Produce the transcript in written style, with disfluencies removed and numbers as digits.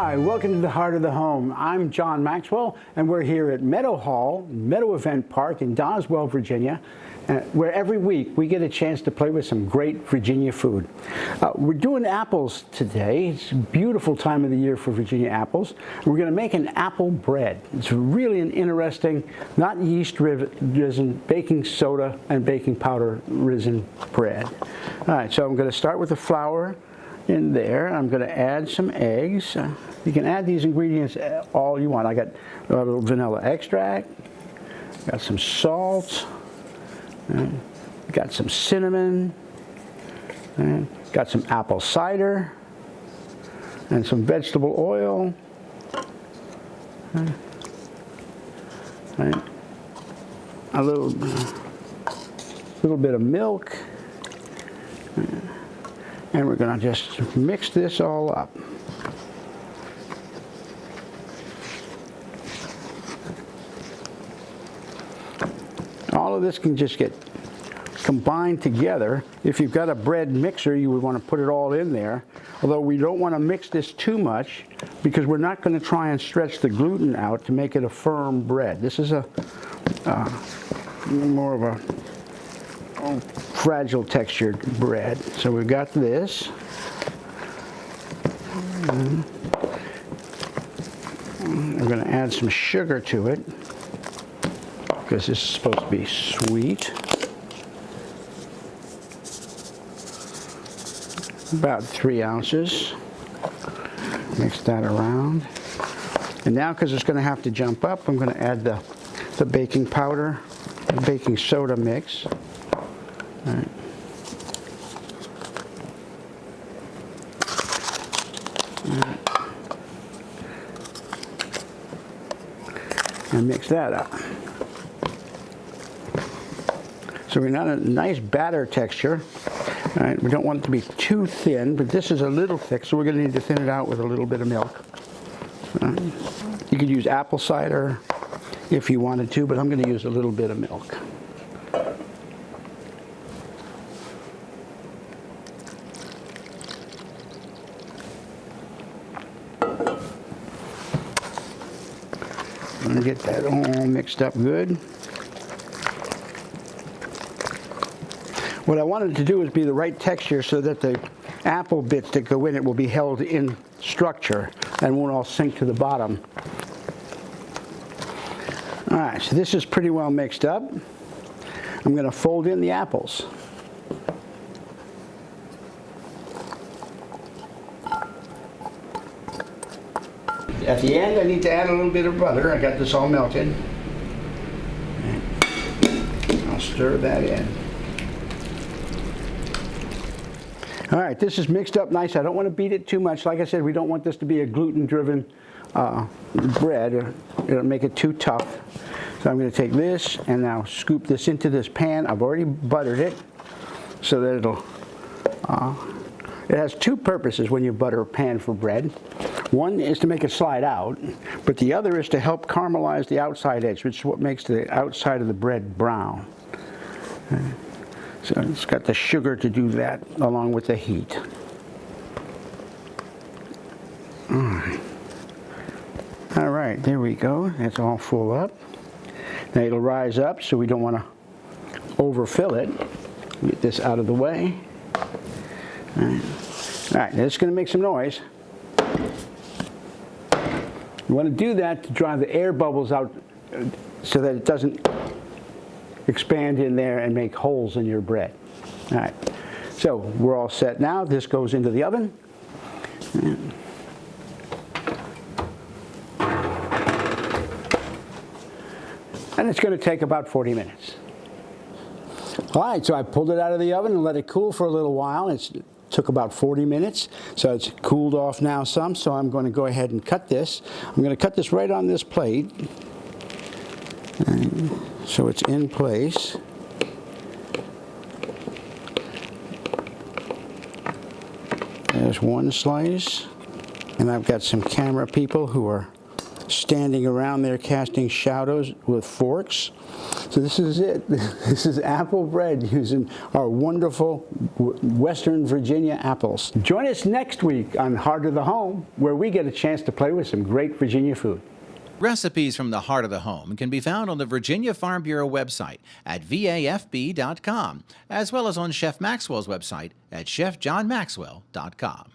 Hi, welcome to the Heart of the Home. I'm John Maxwell, and we're here at Meadow Hall, Meadow Event Park in Doswell, Virginia, where every week we get a chance to play with some great Virginia food. We're doing apples today. It's a beautiful time of the year for Virginia apples. We're going to make an apple bread. It's really an interesting, not yeast-risen, baking soda and baking powder risen bread. All right, so I'm going to start with the flour in there. I'm going to add some eggs. You can add these ingredients all you want. I got a little vanilla extract, got some salt, got some cinnamon, got some apple cider, and some vegetable oil. A little bit of milk. And we're going to just mix this all up. All of this can just get combined together. If you've got a bread mixer, you would want to put it all in there. Although we don't want to mix this too much because we're not going to try and stretch the gluten out to make it a firm bread. This is a more of a fragile textured bread. So we've got this. We're going to add some sugar to it because this is supposed to be sweet. About 3 ounces. Mix that around. And now, because it's going to have to jump up, I'm going to add the baking powder, the baking soda mix. All right. And mix that up. So we got a nice batter texture. All right, we don't want it to be too thin, but this is a little thick, so we're going to need to thin it out with a little bit of milk. You could use apple cider if you wanted to, but I'm going to use a little bit of milk. I'm going to get that all mixed up good. What I wanted to do is be the right texture so that the apple bits that go in it will be held in structure and won't all sink to the bottom. All right, so this is pretty well mixed up. I'm going to fold in the apples. At the end, I need to add a little bit of butter. I got this all melted. I'll stir that in. All right, this is mixed up nice. I don't want to beat it too much. Like I said, we don't want this to be a gluten-driven bread. It'll make it too tough. So I'm going to take this and now scoop this into this pan. I've already buttered it so that it has two purposes when you butter a pan for bread. One is to make it slide out, but the other is to help caramelize the outside edge, which is what makes the outside of the bread brown. So it's got the sugar to do that along with the heat. All right, there we go. It's all full up. Now it'll rise up, so we don't want to overfill it. Get this out of the way. All right, now it's going to make some noise. You want to do that to drive the air bubbles out so that it doesn't expand in there and make holes in your bread. All right, so we're all set now. This goes into the oven. And it's going to take about 40 minutes. All right, so I pulled it out of the oven and let it cool for a little while. It took about 40 minutes, so it's cooled off now some, so I'm going to go ahead and cut this. I'm going to cut this right on this plate. So it's in place. There's one slice. And I've got some camera people who are standing around there casting shadows with forks. So this is it. This is apple bread using our wonderful Western Virginia apples. Join us next week on Heart of the Home, where we get a chance to play with some great Virginia food. Recipes from the Heart of the Home can be found on the Virginia Farm Bureau website at vafb.com, as well as on Chef Maxwell's website at chefjohnmaxwell.com.